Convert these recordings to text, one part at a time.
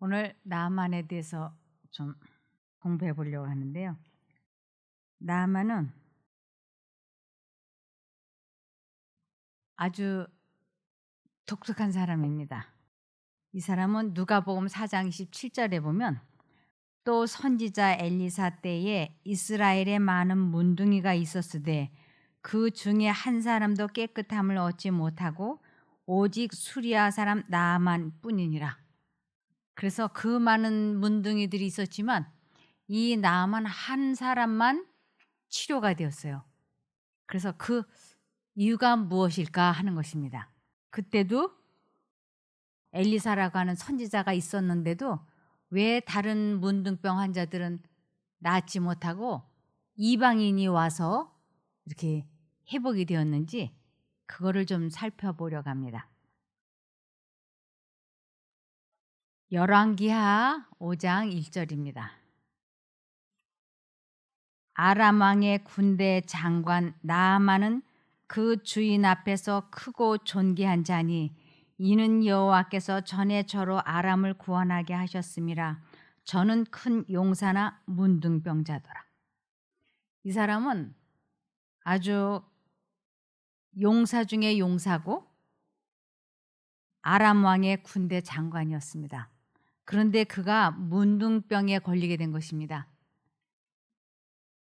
오늘 나만에 대해서 좀 공부해 보려고 하는데요. 나만은 아주 독특한 사람입니다. 이 사람은 누가복음 4장 27절에 보면 또 선지자 엘리사 때에 이스라엘에 많은 문둥이가 있었으되 그 중에 한 사람도 깨끗함을 얻지 못하고 오직 수리아 사람 나만 뿐이니라. 그래서 그 많은 문둥이들이 있었지만 이 나만 한 사람만 치료가 되었어요. 그래서 그 이유가 무엇일까 하는 것입니다. 그때도 엘리사라고 하는 선지자가 있었는데도 왜 다른 문둥병 환자들은 낫지 못하고 이방인이 와서 이렇게 회복이 되었는지 그거를 좀 살펴보려고 합니다. 열왕기하 5장 1절입니다. 아람 왕의 군대 장관 나아만은 그 주인 앞에서 크고 존귀한 자니 이는 여호와께서 전에 저로 아람을 구원하게 하셨음이라. 저는 큰 용사나 문둥병자더라. 이 사람은 아주 용사 중에 용사고 아람 왕의 군대 장관이었습니다. 그런데 그가 문둥병에 걸리게 된 것입니다.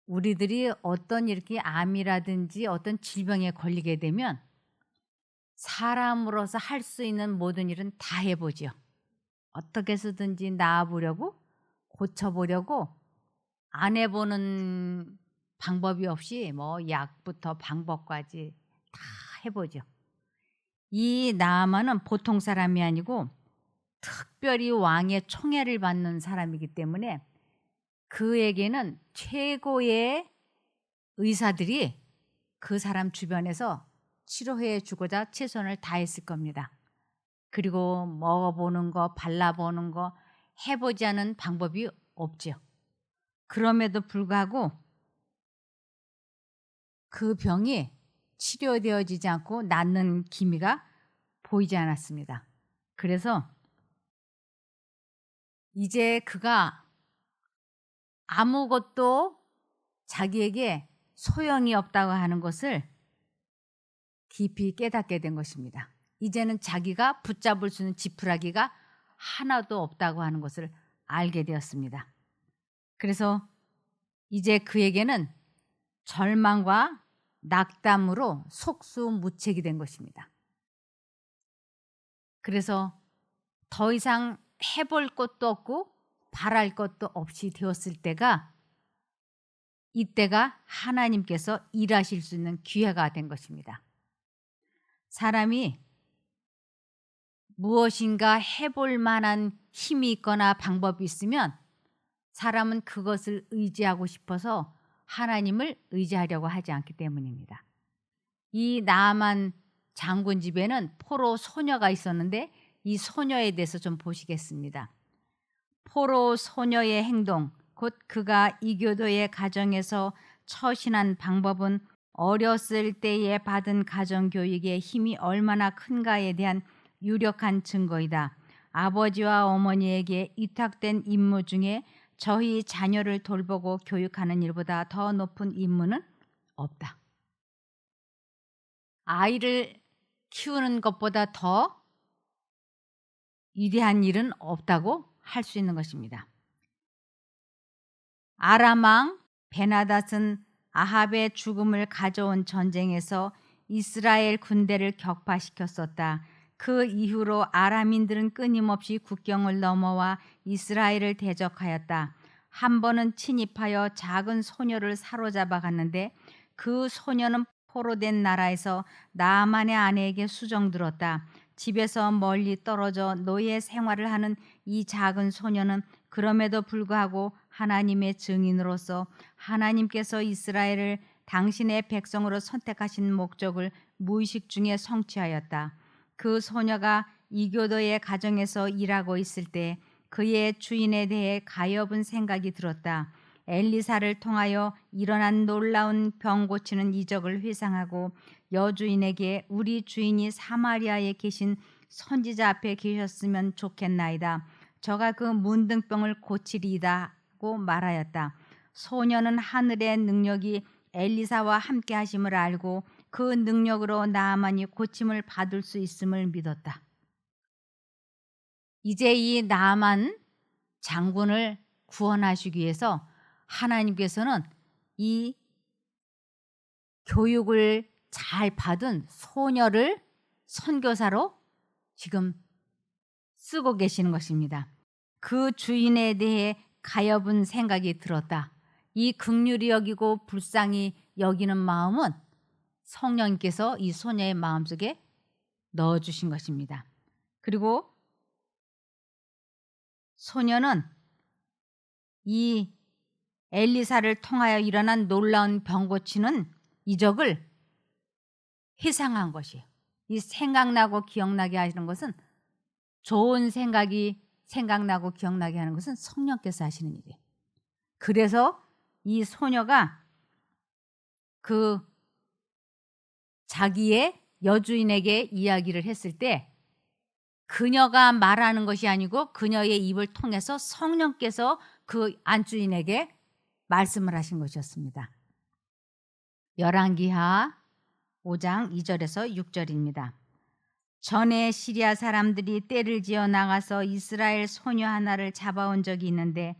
우리들이 어떤 이렇게 암이라든지 어떤 질병에 걸리게 되면 사람으로서 할 수 있는 모든 일은 다 해보죠. 어떻게 해서든지 나아보려고 고쳐보려고 안 해보는 방법이 없이 뭐 약부터 방법까지 다 해보죠. 이 나아만은 보통 사람이 아니고 특별히 왕의 총애를 받는 사람이기 때문에 그에게는 최고의 의사들이 그 사람 주변에서 치료해 주고자 최선을 다했을 겁니다. 그리고 먹어보는 거, 발라보는 거 해보지 않은 방법이 없죠. 그럼에도 불구하고 그 병이 치료되어지지 않고 낫는 기미가 보이지 않았습니다. 그래서 이제 그가 아무것도 자기에게 소용이 없다고 하는 것을 깊이 깨닫게 된 것입니다. 이제는 자기가 붙잡을 수 있는 지푸라기가 하나도 없다고 하는 것을 알게 되었습니다. 그래서 이제 그에게는 절망과 낙담으로 속수무책이 된 것입니다. 그래서 더 이상 해볼 것도 없고 바랄 것도 없이 되었을 때가 이때가 하나님께서 일하실 수 있는 기회가 된 것입니다. 사람이 무엇인가 해볼 만한 힘이 있거나 방법이 있으면 사람은 그것을 의지하고 싶어서 하나님을 의지하려고 하지 않기 때문입니다. 이 나아만 장군 집에는 포로 소녀가 있었는데 이 소녀에 대해서 좀 보시겠습니다. 포로 소녀의 행동, 곧 그가 이교도의 가정에서 처신한 방법은 어렸을 때에 받은 가정교육의 힘이 얼마나 큰가에 대한 유력한 증거이다. 아버지와 어머니에게 위탁된 임무 중에 저희 자녀를 돌보고 교육하는 일보다 더 높은 임무는 없다. 아이를 키우는 것보다 더 위대한 일은 없다고 할 수 있는 것입니다. 아람 왕 베나닷은 아합의 죽음을 가져온 전쟁에서 이스라엘 군대를 격파시켰었다. 그 이후로 아람인들은 끊임없이 국경을 넘어와 이스라엘을 대적하였다. 한 번은 침입하여 작은 소녀를 사로잡아 갔는데 그 소녀는 포로된 나라에서 나아만의 아내에게 수정들었다. 집에서 멀리 떨어져 노예 생활을 하는 이 작은 소녀는 그럼에도 불구하고 하나님의 증인으로서 하나님께서 이스라엘을 당신의 백성으로 선택하신 목적을 무의식 중에 성취하였다. 그 소녀가 이교도의 가정에서 일하고 있을 때 그의 주인에 대해 가엾은 생각이 들었다. 엘리사를 통하여 일어난 놀라운 병 고치는 이적을 회상하고 여주인에게 우리 주인이 사마리아에 계신 선지자 앞에 계셨으면 좋겠나이다. 저가 그 문둥병을 고치리이다고 말하였다. 소녀는 하늘의 능력이 엘리사와 함께 하심을 알고 그 능력으로 나아만이 고침을 받을 수 있음을 믿었다. 이제 이 나아만 장군을 구원하시기 위해서 하나님께서는 이 교육을 잘 받은 소녀를 선교사로 지금 쓰고 계시는 것입니다. 그 주인에 대해 가엾은 생각이 들었다. 이 긍휼히 여기고 불쌍히 여기는 마음은 성령께서 이 소녀의 마음속에 넣어주신 것입니다. 그리고 소녀는 이 엘리사를 통하여 일어난 놀라운 병 고치는 이적을 회상한 것이에요. 이 생각나고 기억나게 하시는 것은, 좋은 생각이 생각나고 기억나게 하는 것은 성령께서 하시는 일이에요. 그래서 이 소녀가 그 자기의 여주인에게 이야기를 했을 때 그녀가 말하는 것이 아니고 그녀의 입을 통해서 성령께서 그 안주인에게 말씀을 하신 것이었습니다. 열왕기하 5장 2절에서 6절입니다. 전에 시리아 사람들이 떼를 지어 나가서 이스라엘 소녀 하나를 잡아온 적이 있는데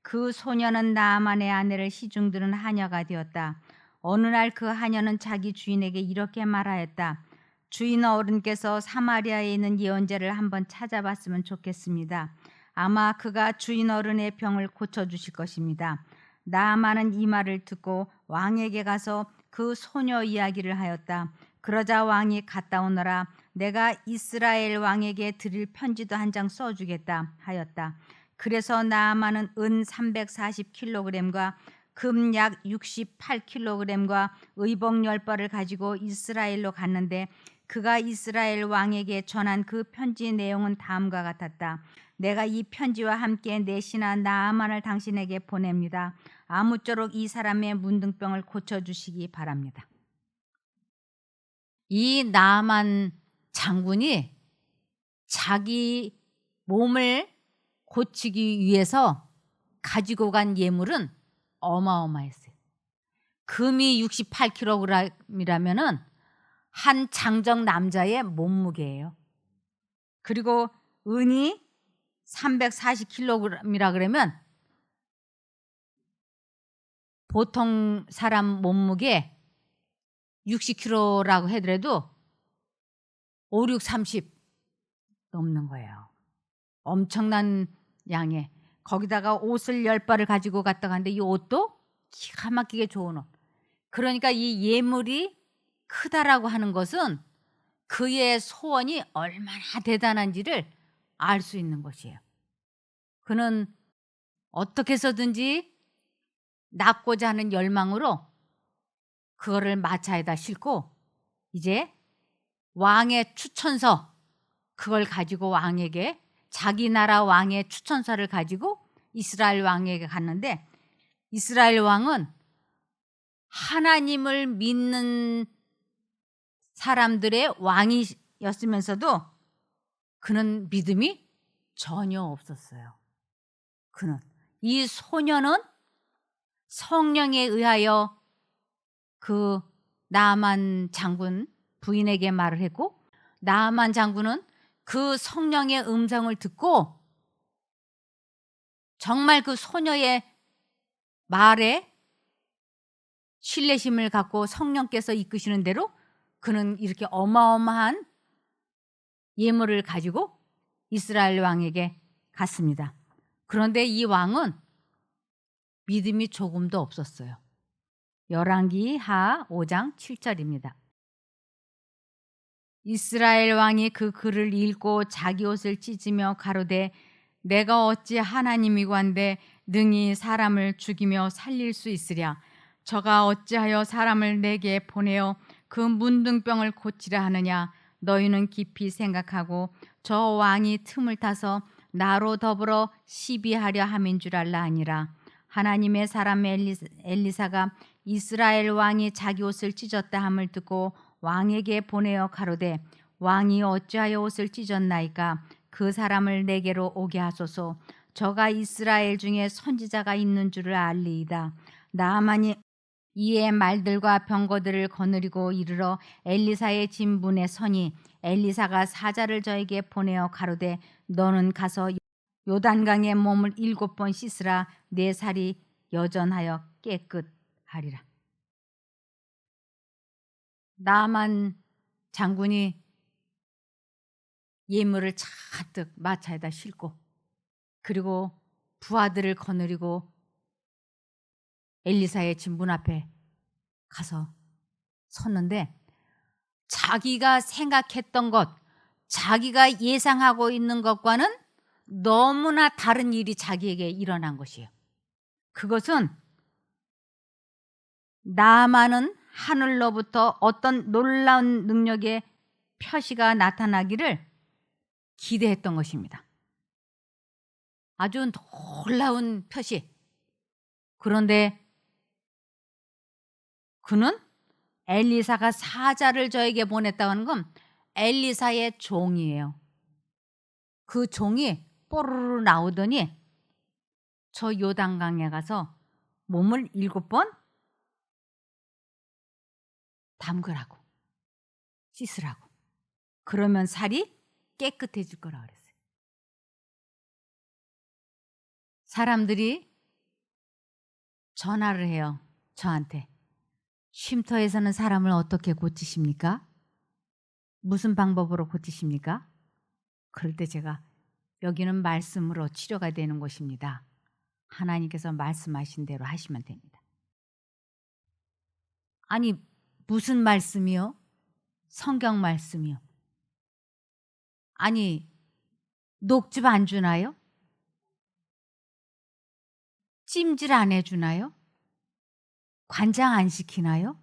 그 소녀는 나아만의 아내를 시중드는 하녀가 되었다. 어느 날 그 하녀는 자기 주인에게 이렇게 말하였다. 주인 어른께서 사마리아에 있는 예언자를 한번 찾아봤으면 좋겠습니다. 아마 그가 주인 어른의 병을 고쳐주실 것입니다. 나아만은 이 말을 듣고 왕에게 가서 그 소녀 이야기를 하였다. 그러자 왕이 갔다 오너라. 내가 이스라엘 왕에게 드릴 편지도 한 장 써주겠다 하였다. 그래서 나아만은 은 340kg과 금 약 68kg과 의복 10벌을 가지고 이스라엘로 갔는데 그가 이스라엘 왕에게 전한 그 편지 내용은 다음과 같았다. 내가 이 편지와 함께 내 신하 나아만을 당신에게 보냅니다. 아무쪼록 이 사람의 문둥병을 고쳐주시기 바랍니다. 이 나아만 장군이 자기 몸을 고치기 위해서 가지고 간 예물은 어마어마했어요. 금이 68kg이라면은 한 장정 남자의 몸무게예요. 그리고 은이 340kg이라 그러면 보통 사람 몸무게 60kg라고 하더라도 5, 6, 30 넘는 거예요. 엄청난 양에. 거기다가 옷을 10벌을 가지고 갔다 갔는데 이 옷도 기가 막히게 좋은 옷. 그러니까 이 예물이 크다라고 하는 것은 그의 소원이 얼마나 대단한지를 알 수 있는 것이에요. 그는 어떻게 해서든지 낳고자 하는 열망으로 그거를 마차에다 싣고 이제 왕의 추천서, 그걸 가지고 왕에게, 자기 나라 왕의 추천서를 가지고 이스라엘 왕에게 갔는데, 이스라엘 왕은 하나님을 믿는 사람들의 왕이었으면서도 그는 믿음이 전혀 없었어요. 그는, 이 소녀는 성령에 의하여 그 나아만 장군 부인에게 말을 했고, 나아만 장군은 그 성령의 음성을 듣고 정말 그 소녀의 말에 신뢰심을 갖고 성령께서 이끄시는 대로 그는 이렇게 어마어마한 예물을 가지고 이스라엘 왕에게 갔습니다. 그런데 이 왕은 믿음이 조금도 없었어요. 열왕기하 5장 7절입니다. 이스라엘 왕이 그 글을 읽고 자기 옷을 찢으며 가로되 내가 어찌 하나님이고 한데 능히 사람을 죽이며 살릴 수 있으랴. 저가 어찌하여 사람을 내게 보내어 그 문둥병을 고치려 하느냐. 너희는 깊이 생각하고 저 왕이 틈을 타서 나로 더불어 시비하려 함인 줄 알라 하니라. 하나님의 사람 엘리사가 이스라엘 왕이 자기 옷을 찢었다 함을 듣고 왕에게 보내어 가로되 왕이 어찌하여 옷을 찢었나이까. 그 사람을 내게로 오게 하소서. 저가 이스라엘 중에 선지자가 있는 줄을 알리이다. 나아만이 이에 말들과 병거들을 거느리고 이르러 엘리사의 진분에 서니 엘리사가 사자를 저에게 보내어 가로되 너는 가서 요단강에 몸을 7번 씻으라. 내 살이 여전하여 깨끗하리라. 나만 장군이 예물을 잔뜩 마차에다 싣고 그리고 부하들을 거느리고 엘리사의 진분 앞에 가서 섰는데 자기가 생각했던 것, 자기가 예상하고 있는 것과는 너무나 다른 일이 자기에게 일어난 것이에요. 그것은 나아만은 하늘로부터 어떤 놀라운 능력의 표시가 나타나기를 기대했던 것입니다. 아주 놀라운 표시. 그런데 그는 엘리사가 사자를 저에게 보냈다고 하는 건 엘리사의 종이에요. 그 종이 뽀르르 나오더니 저 요단강에 가서 몸을 7번 담그라고, 씻으라고. 그러면 살이 깨끗해질 거라 그랬어요. 사람들이 전화를 해요. 저한테. 쉼터에서는 사람을 어떻게 고치십니까? 무슨 방법으로 고치십니까? 그럴 때 제가 여기는 말씀으로 치료가 되는 곳입니다. 하나님께서 말씀하신 대로 하시면 됩니다. 아니 무슨 말씀이요? 성경 말씀이요. 아니 녹즙 안 주나요? 찜질 안 해주나요? 관장 안 시키나요?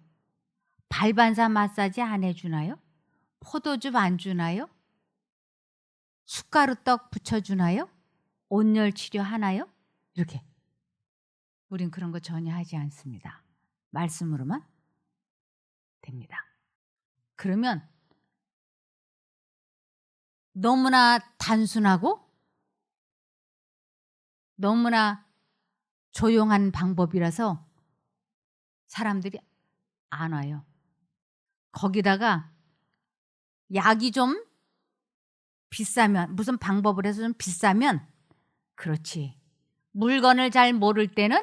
발반사 마사지 안 해주나요? 포도즙 안 주나요? 숟가루떡 붙여주나요? 온열 치료하나요? 이렇게. 우린 그런 거 전혀 하지 않습니다. 말씀으로만 됩니다. 그러면 너무나 단순하고 너무나 조용한 방법이라서 사람들이 안 와요. 거기다가 약이 좀 비싸면, 무슨 방법을 해서 좀 비싸면 그렇지. 물건을 잘 모를 때는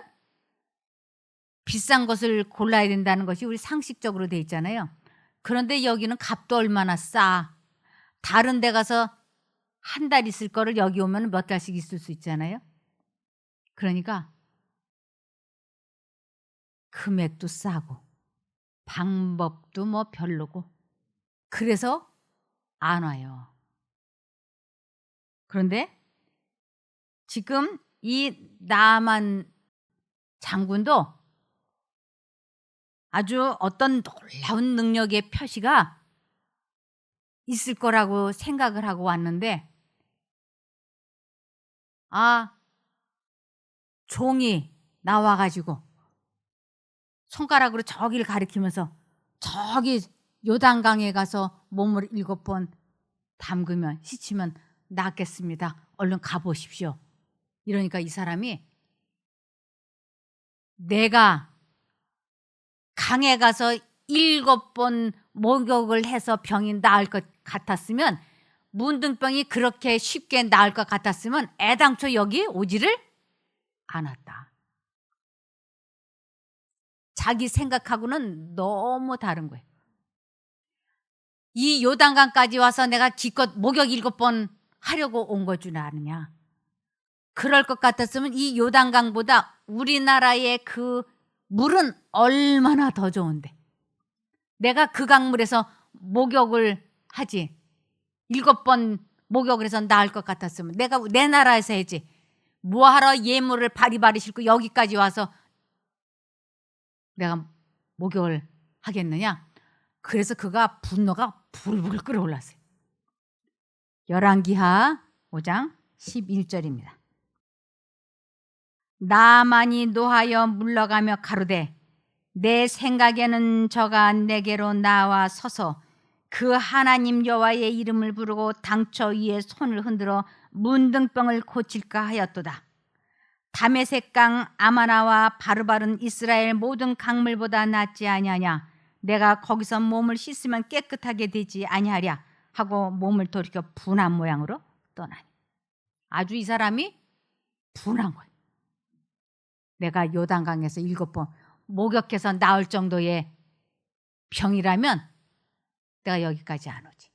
비싼 것을 골라야 된다는 것이 우리 상식적으로 돼 있잖아요. 그런데 여기는 값도 얼마나 싸. 다른 데 가서 한 달 있을 거를 여기 오면 몇 달씩 있을 수 있잖아요. 그러니까 금액도 싸고 방법도 뭐 별로고 그래서 안 와요. 그런데 지금 이 나만 장군도 아주 어떤 놀라운 능력의 표시가 있을 거라고 생각을 하고 왔는데 종이 나와가지고 손가락으로 저기를 가리키면서 저기 요단강에 가서 몸을 7번 담그면 씻으면 낫겠습니다. 얼른 가보십시오. 이러니까 이 사람이 내가 강에 가서 7번 목욕을 해서 병이 나을 것 같았으면 문둥병이 그렇게 쉽게 나을 것 같았으면 애당초 여기 오지를 않았다. 자기 생각하고는 너무 다른 거예요. 이 요단강까지 와서 내가 기껏 목욕 7번 하려고 온 거 줄 아느냐. 그럴 것 같았으면 이 요단강보다 우리나라의 그 물은 얼마나 더 좋은데 내가 그 강물에서 목욕을 하지 7번 목욕을 해서 나을 것 같았으면 내가 내 나라에서 해야지 뭐하러 예물을 바리바리 싣고 여기까지 와서 내가 목욕을 하겠느냐. 그래서 그가 분노가 불불 끓어올랐어요. 열왕기하 5장 11절입니다. 나만이 노하여 물러가며 가로되 내 생각에는 저가 내게로 나와 서서 그 하나님 여호와의 이름을 부르고 당처 위에 손을 흔들어 문둥병을 고칠까 하였도다. 다메섹강 아마나와 바르바른 이스라엘 모든 강물보다 낫지 아니하냐. 내가 거기서 몸을 씻으면 깨끗하게 되지 아니하랴 하고 몸을 돌이켜 분한 모양으로 떠나니. 아주 이 사람이 분한 거예요. 내가 요단강에서 7번 목욕해서 나을 정도의 병이라면 내가 여기까지 안 오지.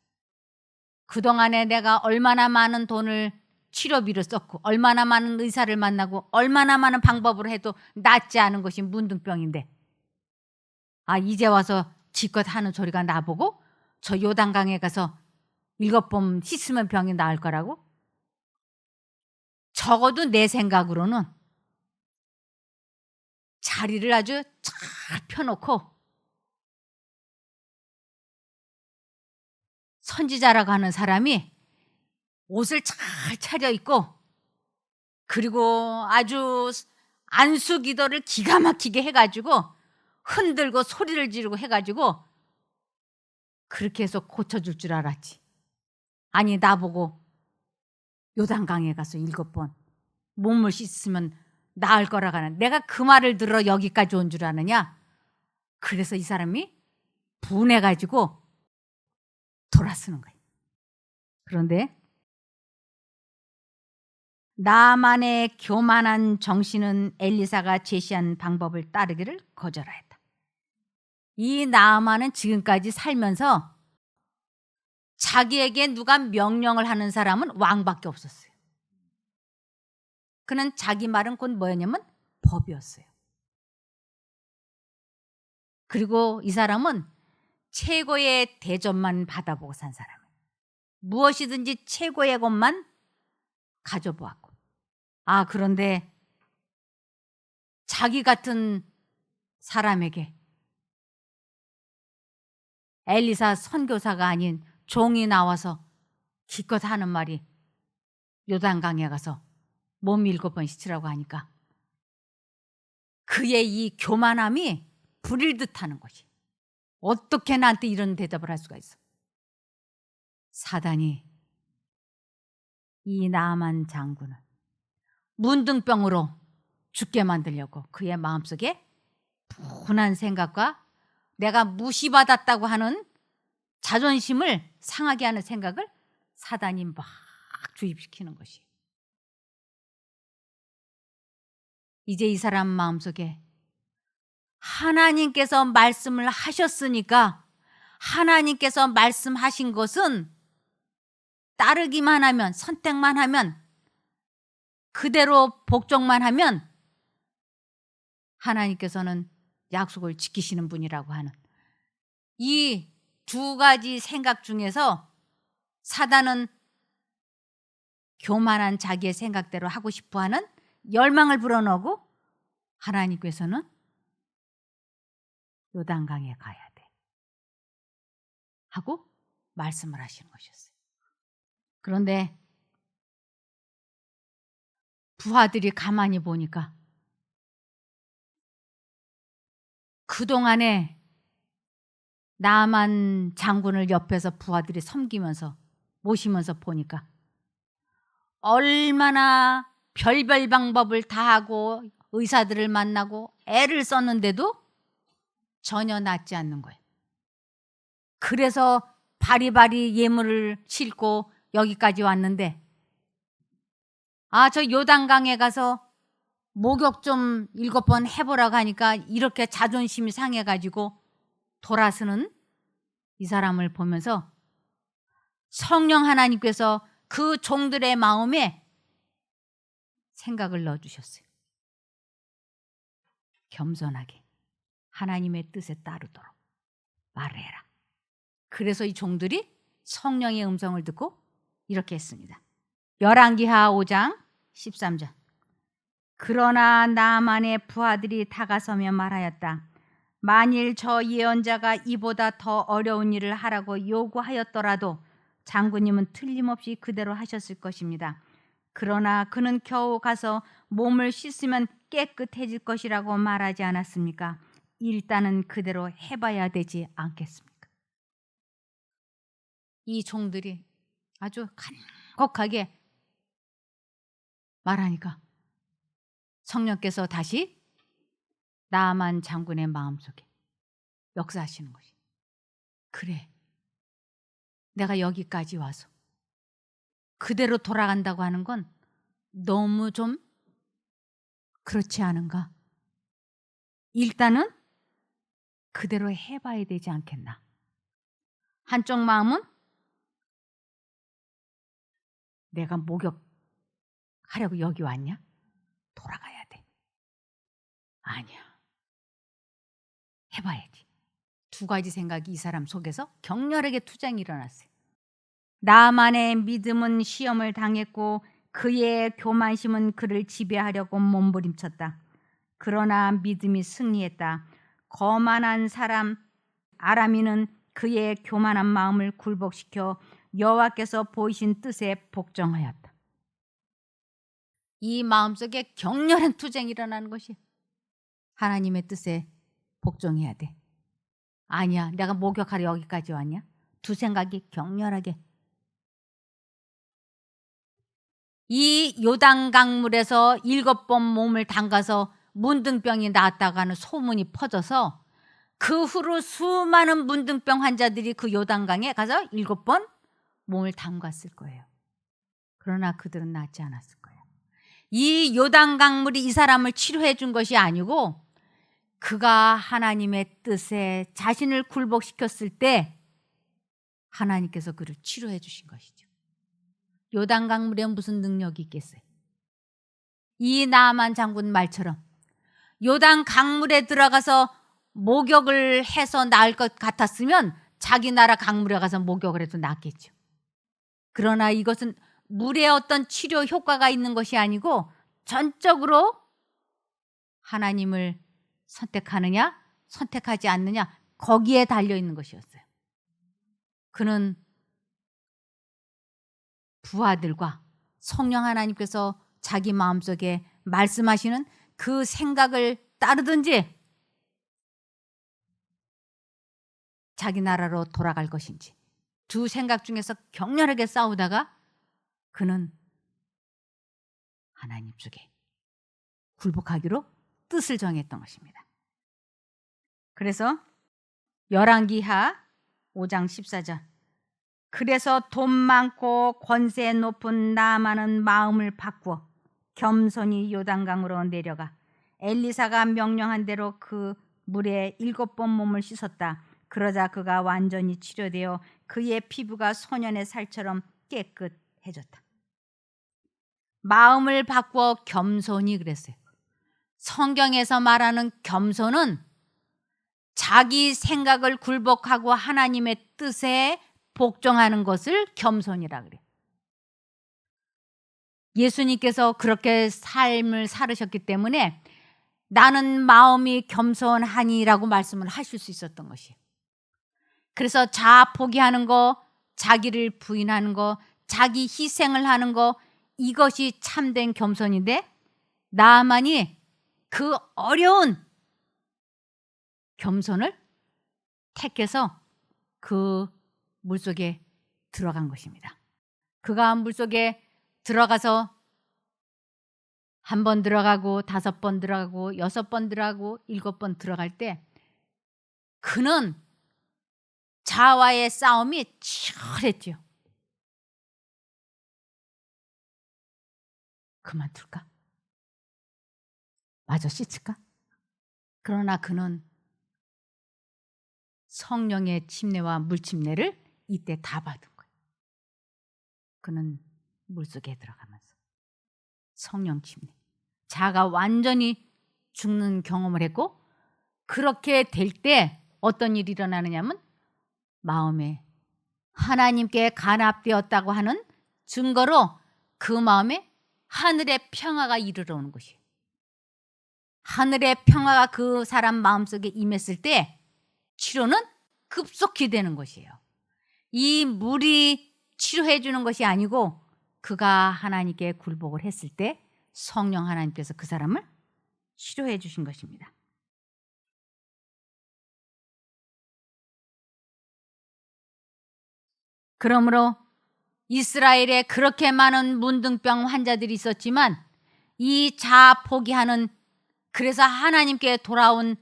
그동안에 내가 얼마나 많은 돈을 치료비로 썼고 얼마나 많은 의사를 만나고 얼마나 많은 방법으로 해도 낫지 않은 것이 문둥병인데, 이제 와서 지껏 하는 소리가 나보고 저 요단강에 가서 7번 씻으면 병이 나을 거라고? 적어도 내 생각으로는 자리를 아주 잘 펴놓고 선지자라고 하는 사람이 옷을 잘 차려입고 그리고 아주 안수기도를 기가 막히게 해가지고 흔들고 소리를 지르고 해가지고 그렇게 해서 고쳐줄 줄 알았지. 아니, 나보고 요단강에 가서 7번 몸을 씻으면 나을 거라고 하는, 내가 그 말을 들어 여기까지 온 줄 아느냐. 그래서 이 사람이 분해가지고 돌아서는 거예요. 그런데 나만의 교만한 정신은 엘리사가 제시한 방법을 따르기를 거절하였다. 이 나아만은 지금까지 살면서 자기에게 누가 명령을 하는 사람은 왕밖에 없었어요. 그는 자기 말은 곧 뭐였냐면 법이었어요. 그리고 이 사람은 최고의 대접만 받아보고 산 사람이에요. 무엇이든지 최고의 것만 가져보았고. 그런데 자기 같은 사람에게 엘리사 선교사가 아닌 종이 나와서 기껏 하는 말이 요단강에 가서 몸 7번 씻으라고 하니까 그의 이 교만함이 불일 듯하는 것이, 어떻게 나한테 이런 대답을 할 수가 있어. 사단이 이 나만 장군을 문둥병으로 죽게 만들려고 그의 마음속에 분한 생각과 내가 무시받았다고 하는 자존심을 상하게 하는 생각을 사단이 막 주입시키는 것이. 이제 이 사람 마음속에 하나님께서 말씀을 하셨으니까, 하나님께서 말씀하신 것은 따르기만 하면, 선택만 하면, 그대로 복종만 하면 하나님께서는 약속을 지키시는 분이라고 하는 이 두 가지 생각 중에서 사단은 교만한 자기의 생각대로 하고 싶어하는 열망을 불어넣고, 하나님께서는 요단강에 가야 돼 하고 말씀을 하시는 것이었어요. 그런데 부하들이 가만히 보니까 그동안에 나만 장군을 옆에서 부하들이 섬기면서 모시면서 보니까 얼마나 별별 방법을 다 하고 의사들을 만나고 애를 썼는데도 전혀 낫지 않는 거예요. 그래서 바리바리 예물을 싣고 여기까지 왔는데, 저 요단강에 가서 목욕 좀 7번 해보라고 하니까 이렇게 자존심이 상해가지고 돌아서는 이 사람을 보면서 성령 하나님께서 그 종들의 마음에 생각을 넣어주셨어요. 겸손하게 하나님의 뜻에 따르도록 말을 해라. 그래서 이 종들이 성령의 음성을 듣고 이렇게 했습니다. 열왕기하 5장 13절. 그러나 나만의 부하들이 다가서며 말하였다. 만일 저 예언자가 이보다 더 어려운 일을 하라고 요구하였더라도 장군님은 틀림없이 그대로 하셨을 것입니다. 그러나 그는 겨우 가서 몸을 씻으면 깨끗해질 것이라고 말하지 않았습니까? 일단은 그대로 해봐야 되지 않겠습니까? 이 종들이 아주 간곡하게 말하니까 성령께서 다시 나만 장군의 마음속에 역사하시는 것이, 그래, 내가 여기까지 와서 그대로 돌아간다고 하는 건 너무 좀 그렇지 않은가? 일단은 그대로 해봐야 되지 않겠나? 한쪽 마음은 내가 목욕하려고 여기 왔냐? 돌아가야 돼. 아니야. 해봐야지. 두 가지 생각이 이 사람 속에서 격렬하게 투쟁이 일어났어요. 나만의 믿음은 시험을 당했고 그의 교만심은 그를 지배하려고 몸부림쳤다. 그러나 믿음이 승리했다. 거만한 사람 아람이는 그의 교만한 마음을 굴복시켜 여호와께서 보이신 뜻에 복종하였다. 이 마음속에 격렬한 투쟁이 일어나는 것이, 하나님의 뜻에 복종해야 돼. 아니야, 내가 목욕하러 여기까지 왔냐? 두 생각이 격렬하게. 이 요단강물에서 7번 몸을 담가서 문둥병이 나았다고 하는 소문이 퍼져서 그 후로 수많은 문둥병 환자들이 그 요단강에 가서 7번 몸을 담갔을 거예요. 그러나 그들은 낫지 않았을 거예요. 이 요단강물이 이 사람을 치료해 준 것이 아니고 그가 하나님의 뜻에 자신을 굴복시켰을 때 하나님께서 그를 치료해 주신 것이죠. 요단강물에 무슨 능력이 있겠어요? 이 나만 장군 말처럼 요단강물에 들어가서 목욕을 해서 나을 것 같았으면 자기 나라 강물에 가서 목욕을 해도 낫겠죠. 그러나 이것은 물의 어떤 치료 효과가 있는 것이 아니고 전적으로 하나님을 선택하느냐 선택하지 않느냐 거기에 달려있는 것이었어요. 그는 부하들과 성령 하나님께서 자기 마음속에 말씀하시는 그 생각을 따르든지 자기 나라로 돌아갈 것인지 두 생각 중에서 격렬하게 싸우다가 그는 하나님 쪽에 굴복하기로 뜻을 정했던 것입니다. 그래서 열왕기하 5장 14절, 그래서 돈 많고 권세 높은 나아만은 마음을 바꾸어 겸손히 요단강으로 내려가 엘리사가 명령한 대로 그 물에 7번 몸을 씻었다. 그러자 그가 완전히 치료되어 그의 피부가 소년의 살처럼 깨끗해졌다. 마음을 바꾸어 겸손히 그랬어요. 성경에서 말하는 겸손은 자기 생각을 굴복하고 하나님의 뜻에 복종하는 것을 겸손이라 그래요. 예수님께서 그렇게 삶을 살으셨기 때문에 나는 마음이 겸손하니라고 말씀을 하실 수 있었던 것이에요. 그래서 자아 포기하는 거, 자기를 부인하는 거, 자기 희생을 하는 거, 이것이 참된 겸손인데 나만이 그 어려운 겸손을 택해서 그 물속에 들어간 것입니다. 그가 물속에 들어가서 1번 들어가고 5번 들어가고 6번 들어가고 7번 들어갈 때 그는 자아와의 싸움이 치열했죠. 그만둘까? 마저 씻을까? 그러나 그는 성령의 침례와 물침례를 이때 다 받은 거예요. 그는 물속에 들어가면서 성령 침례, 자아가 완전히 죽는 경험을 했고, 그렇게 될 때 어떤 일이 일어나느냐면 마음에 하나님께 간합되었다고 하는 증거로 그 마음에 하늘의 평화가 이르러 오는 것이에요. 하늘의 평화가 그 사람 마음속에 임했을 때 치료는 급속히 되는 것이에요. 이 물이 치료해 주는 것이 아니고 그가 하나님께 굴복을 했을 때 성령 하나님께서 그 사람을 치료해 주신 것입니다. 그러므로 이스라엘에 그렇게 많은 문둥병 환자들이 있었지만 이 자아 포기하는, 그래서 하나님께 돌아온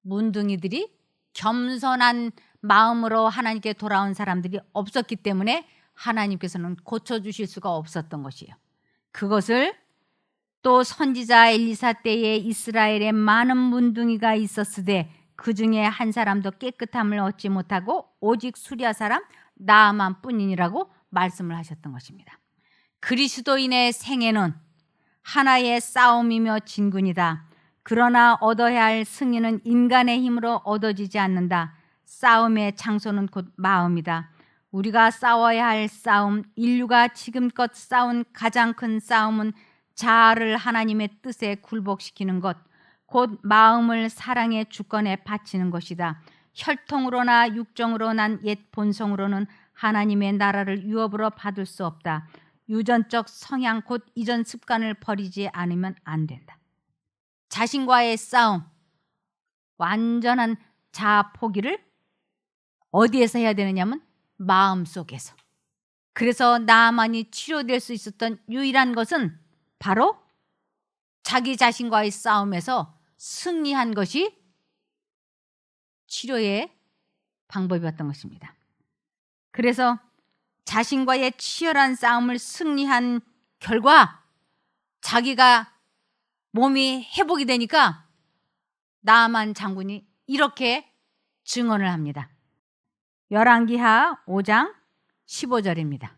문둥이들이, 겸손한 마음으로 하나님께 돌아온 사람들이 없었기 때문에 하나님께서는 고쳐주실 수가 없었던 것이에요. 그것을 또 선지자 엘리사 때에 이스라엘에 많은 문둥이가 있었으되 그 중에 한 사람도 깨끗함을 얻지 못하고 오직 수리아 사람 나아만 뿐이니라고 말씀을 하셨던 것입니다. 그리스도인의 생애는 하나의 싸움이며 진군이다. 그러나 얻어야 할 승리는 인간의 힘으로 얻어지지 않는다. 싸움의 장소는 곧 마음이다. 우리가 싸워야 할 싸움, 인류가 지금껏 싸운 가장 큰 싸움은 자아를 하나님의 뜻에 굴복시키는 것, 곧 마음을 사랑의 주권에 바치는 것이다. 혈통으로나 육정으로 난 옛 본성으로는 하나님의 나라를 유업으로 받을 수 없다. 유전적 성향 곧 이전 습관을 버리지 않으면 안 된다. 자신과의 싸움, 완전한 자아 포기를 어디에서 해야 되느냐면 마음속에서. 그래서 나만이 치료될 수 있었던 유일한 것은 바로 자기 자신과의 싸움에서 승리한 것이 치료의 방법이었던 것입니다. 그래서 자신과의 치열한 싸움을 승리한 결과 자기가 몸이 회복이 되니까 나아만 장군이 이렇게 증언을 합니다. 열왕기하 5장 15절입니다.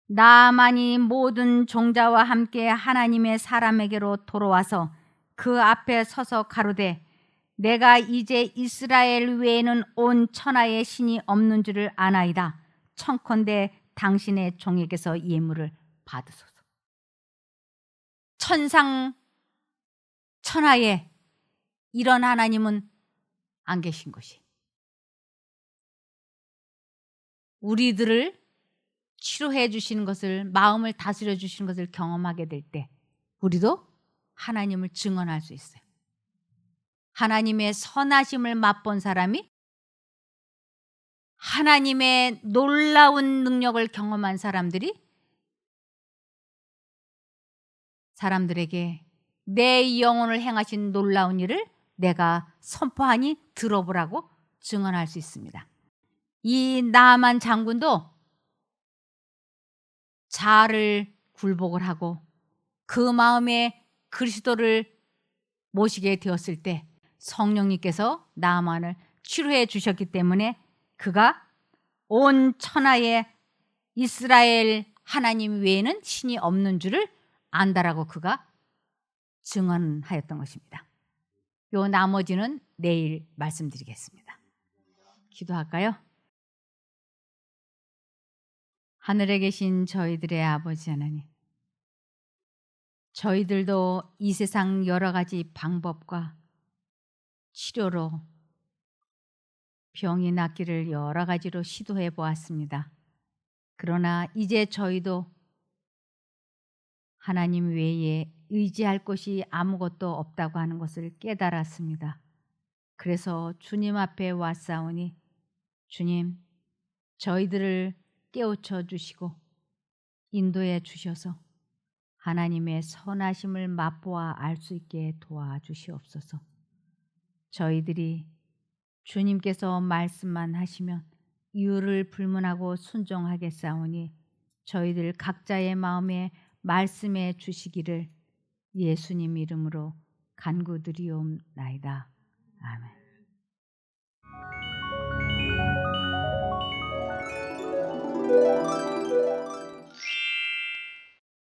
나아만이 모든 종자와 함께 하나님의 사람에게로 돌아와서 그 앞에 서서 가로되 내가 이제 이스라엘 외에는 온 천하의 신이 없는 줄을 아나이다. 청컨대 당신의 종에게서 예물을 받으소서. 천상 천하에 이런 하나님은 안 계신 것이, 우리들을 치료해 주시는 것을, 마음을 다스려 주시는 것을 경험하게 될 때 우리도 하나님을 증언할 수 있어요. 하나님의 선하심을 맛본 사람이, 하나님의 놀라운 능력을 경험한 사람들에게 내 영혼을 행하신 놀라운 일을 내가 선포하니 들어보라고 증언할 수 있습니다. 이 나아만 장군도 자아를 굴복을 하고 그 마음에 그리스도를 모시게 되었을 때 성령님께서 나아만을 치료해 주셨기 때문에 그가 온 천하에 이스라엘 하나님 외에는 신이 없는 줄을 안다라고 그가 증언하였던 것입니다. 요 나머지는 내일 말씀드리겠습니다. 기도할까요? 하늘에 계신 저희들의 아버지 하나님, 저희들도 이 세상 여러 가지 방법과 치료로 병이 낫기를 여러 가지로 시도해 보았습니다. 그러나 이제 저희도 하나님 외에 의지할 것이 아무것도 없다고 하는 것을 깨달았습니다. 그래서 주님 앞에 왔사오니 주님, 저희들을 깨우쳐 주시고 인도해 주셔서 하나님의 선하심을 맛보아 알 수 있게 도와주시옵소서. 저희들이 주님께서 말씀만 하시면 이유를 불문하고 순종하겠사오니 저희들 각자의 마음에 말씀해 주시기를 예수님 이름으로 간구드리옵나이다. 아멘.